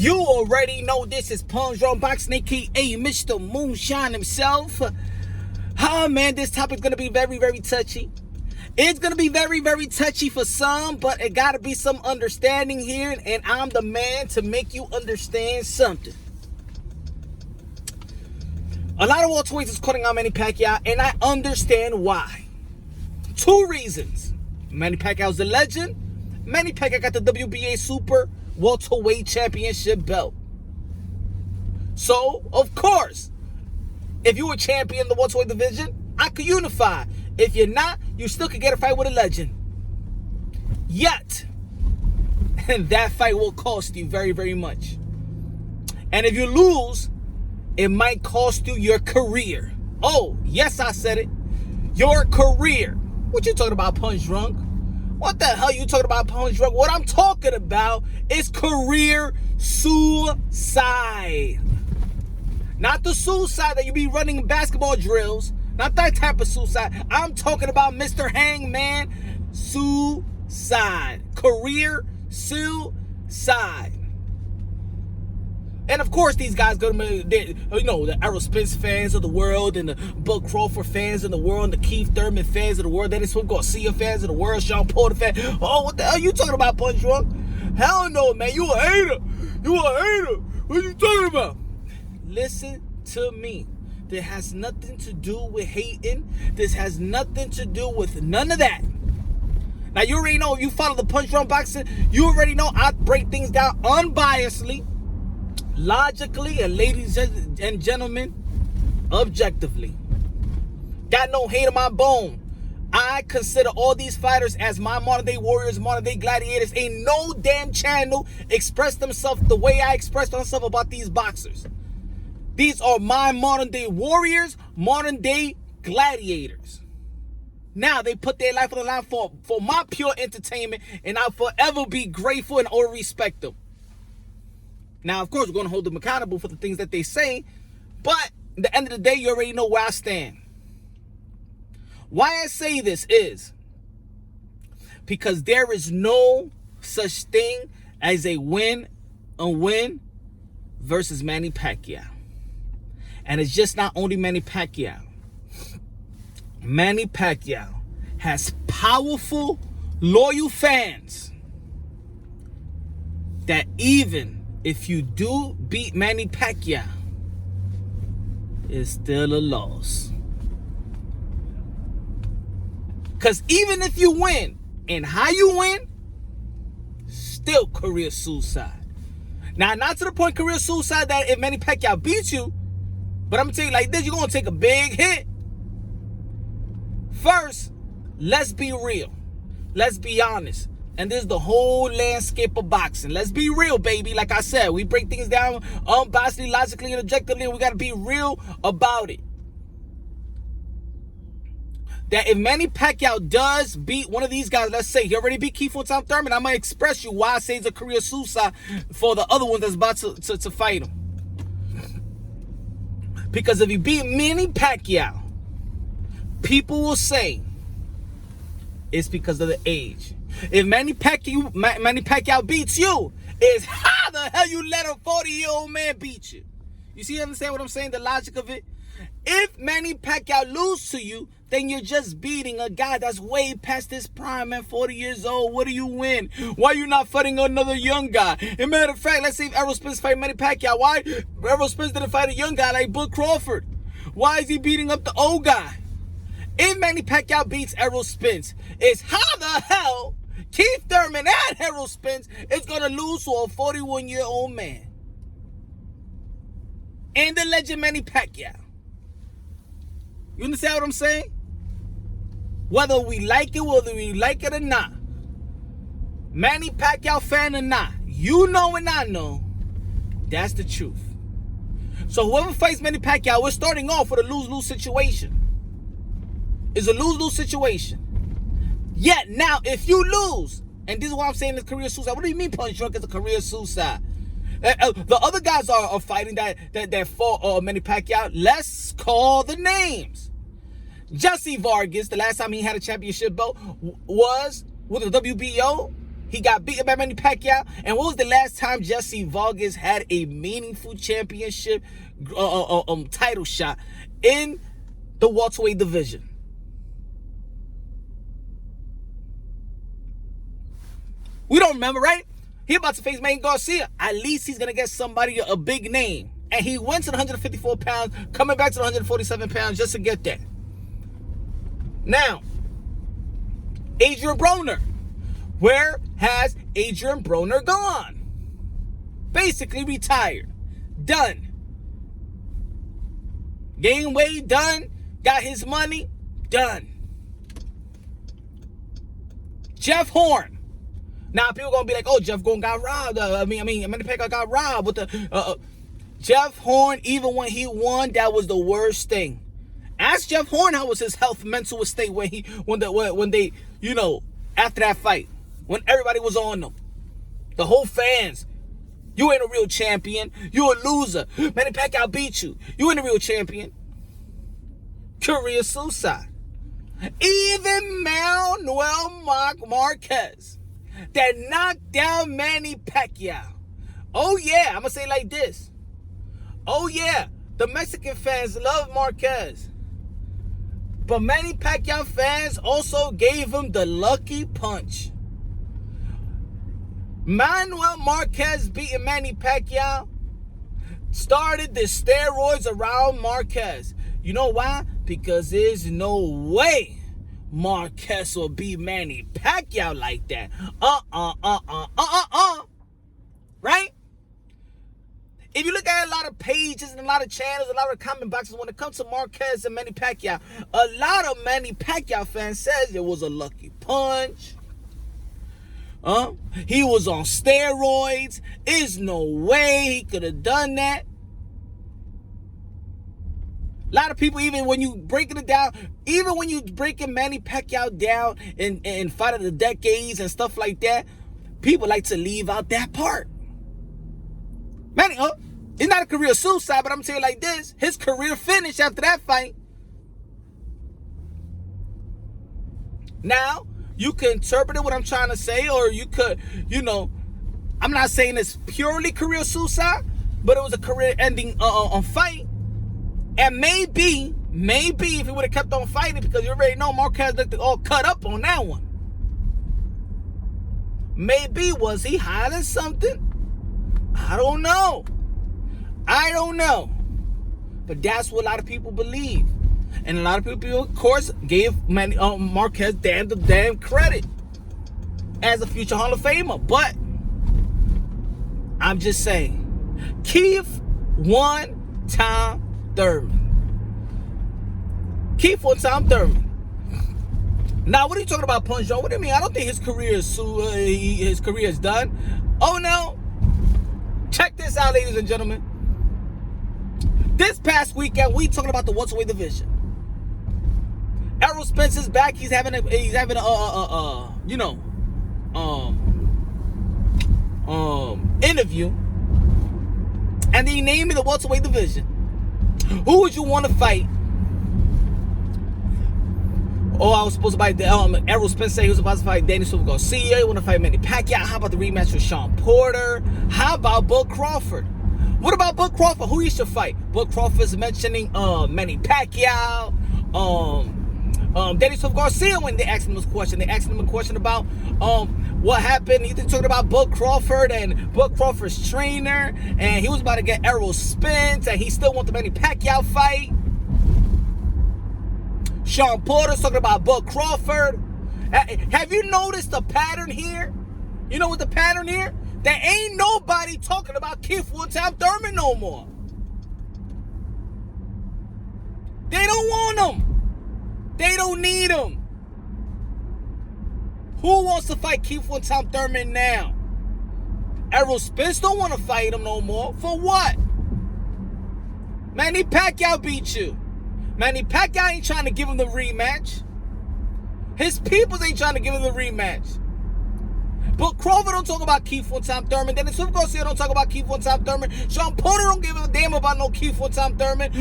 You already know this is PUNSH Boxing, aka Mr. Moonshine himself. Oh man, this topic's gonna be very, very touchy. It's gonna be very, very touchy for some, but it gotta be some understanding here, and I'm the man to make you understand something. A lot of welterweights is calling out Manny Pacquiao, and I understand why. Two reasons. Manny Pacquiao's a legend. Manny Pacquiao got the WBA Super Welterweight Championship belt. So, of course, if you were champion in the welterweight division, I could unify. If you're not, you still could get a fight with a legend. Yet, and that fight will cost you very, very much. And if you lose, it might cost you your career. Oh, yes, I said it. Your career. What you talking about, Punch Drunk? What the hell you talking about, Punch Drunk? What I'm talking about is career suicide. Not the suicide that you be running basketball drills. Not that type of suicide. I'm talking about Mr. Hangman suicide. Career suicide. And of course, these guys the Errol Spence fans of the world, and the Bud Crawford fans of the world, and the Keith Thurman fans of the world, Dennis Swift Garcia fans of the world, Sean Porter fans. Oh, what the hell you talking about, Punch Drunk? Hell no, man. You a hater. You a hater. What you talking about? Listen to me. This has nothing to do with hating. This has nothing to do with none of that. Now, you already know, if you follow the Punch Drunk Boxing, you already know I break things down unbiasedly, logically, and ladies and gentlemen, objectively. Got no hate in my bone. I consider all these fighters as my modern day warriors, modern day gladiators. Ain't no damn channel express themselves the way I express myself about these boxers. These are my modern day warriors, modern day gladiators. Now they put their life on the line for my pure entertainment, and I'll forever be grateful and always respect them. Now, of course, we're going to hold them accountable for the things that they say, but at the end of the day, you already know where I stand. Why I say this is because there is no such thing as a win versus Manny Pacquiao. And it's just not only Manny Pacquiao. Manny Pacquiao has powerful, loyal fans that even if you do beat Manny Pacquiao, it's still a loss. Because even if you win, and how you win, still career suicide. Now, not to the point career suicide that if Manny Pacquiao beats you, but I'm going to tell you like this, you're going to take a big hit. First, let's be real. Let's be honest. And this is the whole landscape of boxing. Let's be real, baby. Like I said, we break things down unbiasedly, logically, and objectively, and we got to be real about it. That if Manny Pacquiao does beat one of these guys, let's say he already beat Keith Thurman, I'm going to express you why I say it's a career suicide for the other one that's about to fight him. Because if he beat Manny Pacquiao, people will say it's because of the age. If Manny Pacquiao beats you, it's how the hell you let a 40-year-old man beat you? You see, understand what I'm saying? The logic of it? If Manny Pacquiao loses to you, then you're just beating a guy that's way past his prime, man, 40 years old. What do you win? Why are you not fighting another young guy? As a matter of fact, let's say if Errol Spence fight Manny Pacquiao. Why Errol Spence didn't fight a young guy like Bud Crawford? Why is he beating up the old guy? If Manny Pacquiao beats Errol Spence, it's how the hell Keith Thurman and Errol Spence is going to lose to a 41-year-old man. And the legend Manny Pacquiao. You understand what I'm saying? Whether we like it or not, Manny Pacquiao fan or not, you know and I know, that's the truth. So whoever fights Manny Pacquiao, we're starting off with a lose-lose situation. It's a lose-lose situation. Yet now, if you lose, and this is what I'm saying is career suicide. What do you mean Punch Drunk is a career suicide? The other guys are fighting that fought Manny Pacquiao. Let's call the names. Jesse Vargas, the last time he had a championship belt was with the WBO. He got beaten by Manny Pacquiao. And what was the last time Jesse Vargas had a meaningful championship title shot in the welterweight division? We don't remember, right? He about to face Manny Garcia. At least he's going to get somebody, a big name. And he went to the 154 pounds, coming back to the 147 pounds just to get that. Now, Adrian Broner. Where has Adrian Broner gone? Basically retired. Done. Gained weight, done. Got his money, done. Jeff Horn. Now people gonna be like, "Oh, Jeff Horn got robbed." Manny Pacquiao got robbed with the Jeff Horn. Even when he won, that was the worst thing. Ask Jeff Horn how was his health, mental state when they, after that fight, when everybody was on them, the whole fans. You ain't a real champion. You a loser. Manny Pacquiao beat you. You ain't a real champion. Career suicide. Even Manuel Marquez that knocked down Manny Pacquiao. Oh yeah, I'm gonna say it like this. Oh yeah, the Mexican fans love Marquez. But Manny Pacquiao fans also gave him the lucky punch. Manuel Marquez beating Manny Pacquiao started the steroids around Marquez. You know why? Because there's no way Marquez will beat Manny Pacquiao like that. Right? If you look at a lot of pages and a lot of channels, a lot of comment boxes, when it comes to Marquez and Manny Pacquiao, a lot of Manny Pacquiao fans says it was a lucky punch. He was on steroids. There's no way he could have done that. A lot of people, even when you breaking it down, even when you breaking Manny Pacquiao down in Fight of the Decades and stuff like that, people like to leave out that part. Manny, it's not a career suicide, but I'm telling you like this, his career finished after that fight. Now, you can interpret it what I'm trying to say, or you could, I'm not saying it's purely career suicide, but it was a career-ending fight. And maybe if he would have kept on fighting, because you already know Marquez looked all cut up on that one. Maybe was he hiding something? I don't know. But that's what a lot of people believe. And a lot of people, of course, gave Marquez damn credit as a future Hall of Famer. But I'm just saying, Keith one-time Thurman. Keith one-time Thurman. Now, what are you talking about, Punch John? What do you mean? I don't think his career is done. Oh no. Check this out, ladies and gentlemen. This past weekend, we talking about the welterweight division. Errol Spence is back. He's having an interview, and they named me the welterweight division. Who would you want to fight? Oh, I was supposed to fight Errol Spence. Said he was about to fight Danny Silva Garcia. You want to fight Manny Pacquiao? How about the rematch with Sean Porter? How about Bud Crawford? What about Bud Crawford? Who you should fight? Bud Crawford's mentioning Manny Pacquiao, Danny Silva Garcia. When they asked him this question, they asked him a question about what happened. He's talking about Bud Crawford and Bud Crawford's trainer, and he was about to get Errol Spence, and he still wants the Manny Pacquiao fight. Sean Porter's talking about Bud Crawford. Have you noticed the pattern here? You know what the pattern here? There ain't nobody talking about Keith one-time Thurman no more. They don't want him. They don't need him. Who wants to fight Keith one-time Thurman now? Errol Spence don't want to fight him no more. For what? Manny Pacquiao beat you. Manny Pacquiao ain't trying to give him the rematch. His peoples ain't trying to give him the rematch. But Crawford don't talk about Keith one-time Thurman. Then the Silva Garcia don't talk about Keith one-time Thurman. Sean Porter don't give a damn about no Keith one-time Thurman.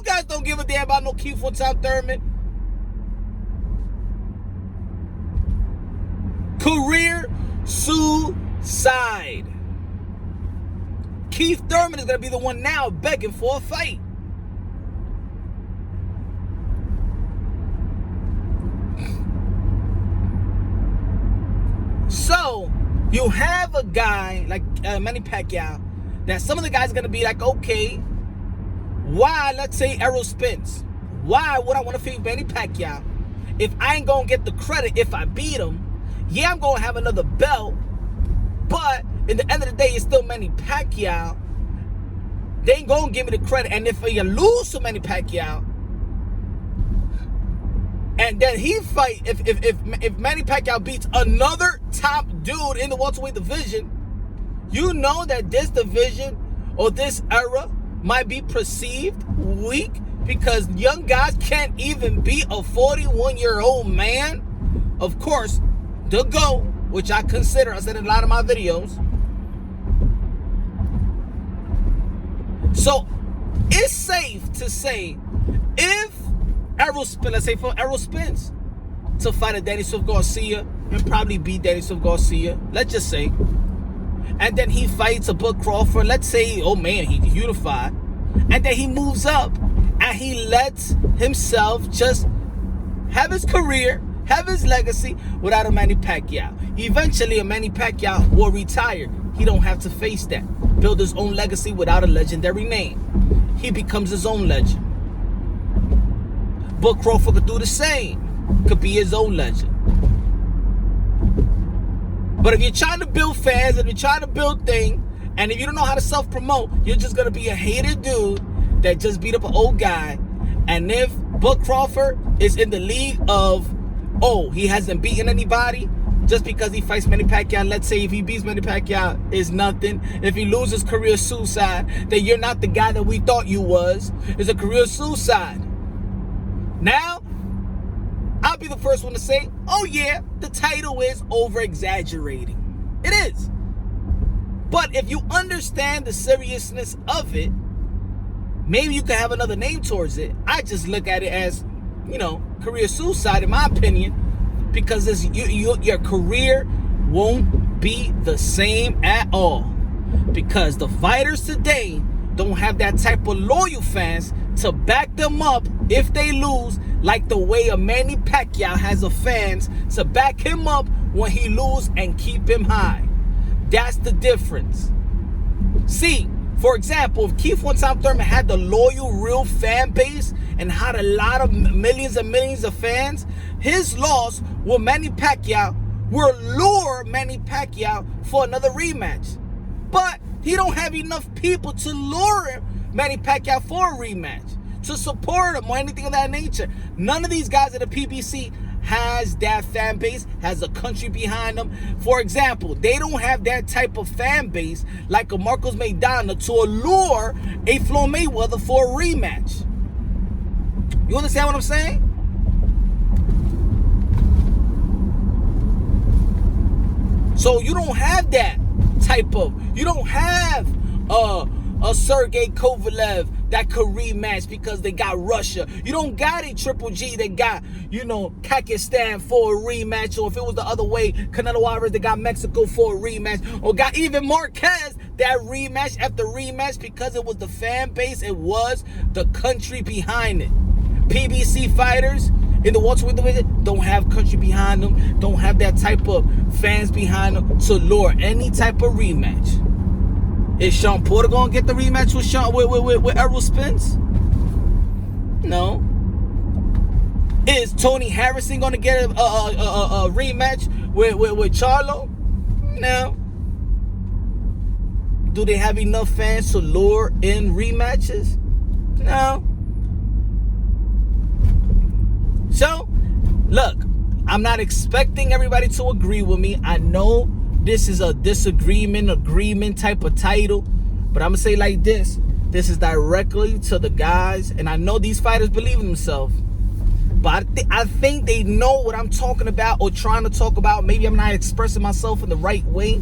Guys don't give a damn about no Keith one-time Thurman. Career suicide. Keith Thurman is going to be the one now begging for a fight. So, you have a guy like Manny Pacquiao, that some of the guys are going to be like, okay, why, let's say, Errol Spence, why would I want to fight Manny Pacquiao if I ain't going to get the credit if I beat him? Yeah, I'm going to have another belt, but in the end of the day, it's still Manny Pacquiao. They ain't going to give me the credit. And if you lose to Manny Pacquiao, and then he fight, if Manny Pacquiao beats another top dude in the welterweight division, you know that this division or this era might be perceived weak because young guys can't even beat a 41-year-old man. Of course, the GOAT, which I consider, I said in a lot of my videos. So it's safe to say, if Errol Spence, let's say for Errol Spence to fight a Danny Swift Garcia and probably beat Danny Swift Garcia, let's just say, and then he fights a Bud Crawford, let's say, oh man, he's unified, and then he moves up and he lets himself just have his career, have his legacy without a Manny Pacquiao. Eventually, a Manny Pacquiao will retire. He don't have to face that. Build his own legacy without a legendary name. He becomes his own legend. Bud Crawford could do the same. Could be his own legend. But if you're trying to build fans, if you're trying to build things, and if you don't know how to self-promote, you're just going to be a hated dude that just beat up an old guy. And if Bud Crawford is in the league of, oh, he hasn't beaten anybody, just because he fights Manny Pacquiao, let's say if he beats Manny Pacquiao, is nothing. If he loses, career suicide, then you're not the guy that we thought you was. It's a career suicide. Now, I'll be the first one to say, oh yeah, the title is over-exaggerating. It is. But if you understand the seriousness of it, maybe you could have another name towards it. I just look at it as, career suicide in my opinion, because your career won't be the same at all. Because the fighters today don't have that type of loyal fans to back them up if they lose, like the way a Manny Pacquiao has of fans to back him up when he lose and keep him high. That's the difference. See, for example, if Keith Thurman had the loyal, real fan base and had a lot of millions and millions of fans, his loss with Manny Pacquiao will lure Manny Pacquiao for another rematch. But he don't have enough people to lure Manny Pacquiao for a rematch, to support him or anything of that nature. None of these guys at the PBC has that fan base, has a country behind them. For example, they don't have that type of fan base like a Marcos Maidana to allure a Floyd Mayweather for a rematch. You understand what I'm saying? So you don't have that type of, you don't have a Sergey Kovalev that could rematch because they got Russia. You don't got a Triple G that got, Kakistan for a rematch. Or if it was the other way, Canelo Alvarez that got Mexico for a rematch. Or got even Marquez that rematch after rematch because it was the fan base. It was the country behind it. PBC fighters in the welterweight division don't have country behind them. Don't have that type of fans behind them to lure any type of rematch. Is Sean Porter going to get the rematch with Errol Spence? No. Is Tony Harrison going to get a rematch with Charlo? No. Do they have enough fans to lure in rematches? No. So, look, I'm not expecting everybody to agree with me. I know this is a agreement type of title, but I'm going to say like this. This is directly to the guys, and I know these fighters believe in themselves, but I think they know what I'm talking about or trying to talk about. Maybe I'm not expressing myself in the right way.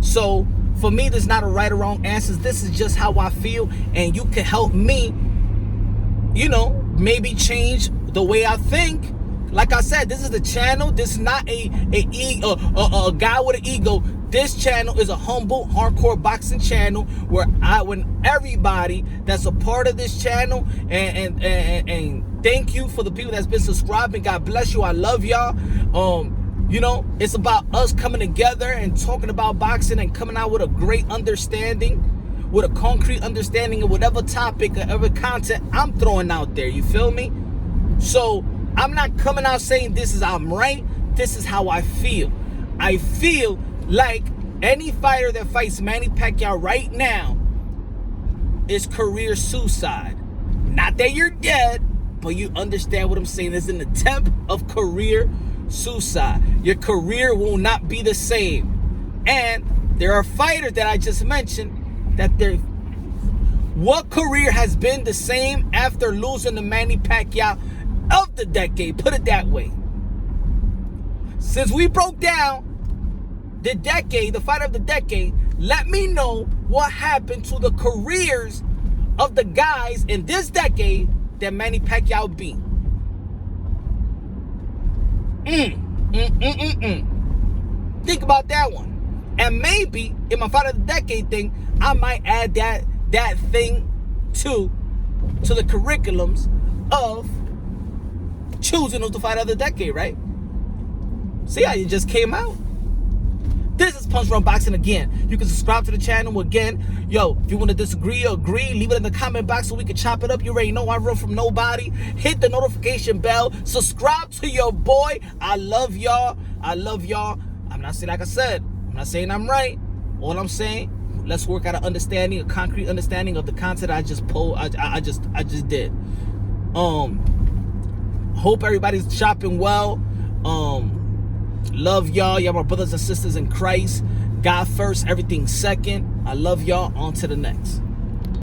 So, for me, there's not a right or wrong answers. This is just how I feel, and you can help me, maybe change the way I think. like I said, this is the channel. This is not a guy with an ego. This channel is a humble, hardcore boxing channel where when everybody that's a part of this channel, and thank you for the people that's been subscribing. God bless you. I love y'all. You know, it's about us coming together and talking about boxing and coming out with a great understanding, with a concrete understanding of whatever topic or whatever content I'm throwing out there. You feel me? So I'm not coming out saying this is I'm right. This is how I feel. I feel like any fighter that fights Manny Pacquiao right now is career suicide. Not that you're dead, but you understand what I'm saying. It's an attempt of career suicide. Your career will not be the same. And there are fighters that I just mentioned that what career has been the same after losing to Manny Pacquiao of the decade? Put it that way. Since we broke down the decade, the fight of the decade, let me know what happened to the careers of the guys in this decade that Manny Pacquiao beat. Think about that one. And maybe in my fight of the decade thing, I might add that thing to the curriculums of choosing who's the fight of the decade, right? See how you just came out? This is Punch Run Boxing again. You can subscribe to the channel again. Yo, if you want to disagree or agree, leave it in the comment box so we can chop it up. You already know I run from nobody. Hit the notification bell. Subscribe to your boy. I love y'all. I love y'all. I'm not saying, like I said, I'm not saying I'm right. All I'm saying, let's work out an understanding, a concrete understanding of the content I just just did. Hope everybody's shopping well. Love y'all. Y'all my brothers and sisters in Christ. God first, everything second. I love y'all. On to the next.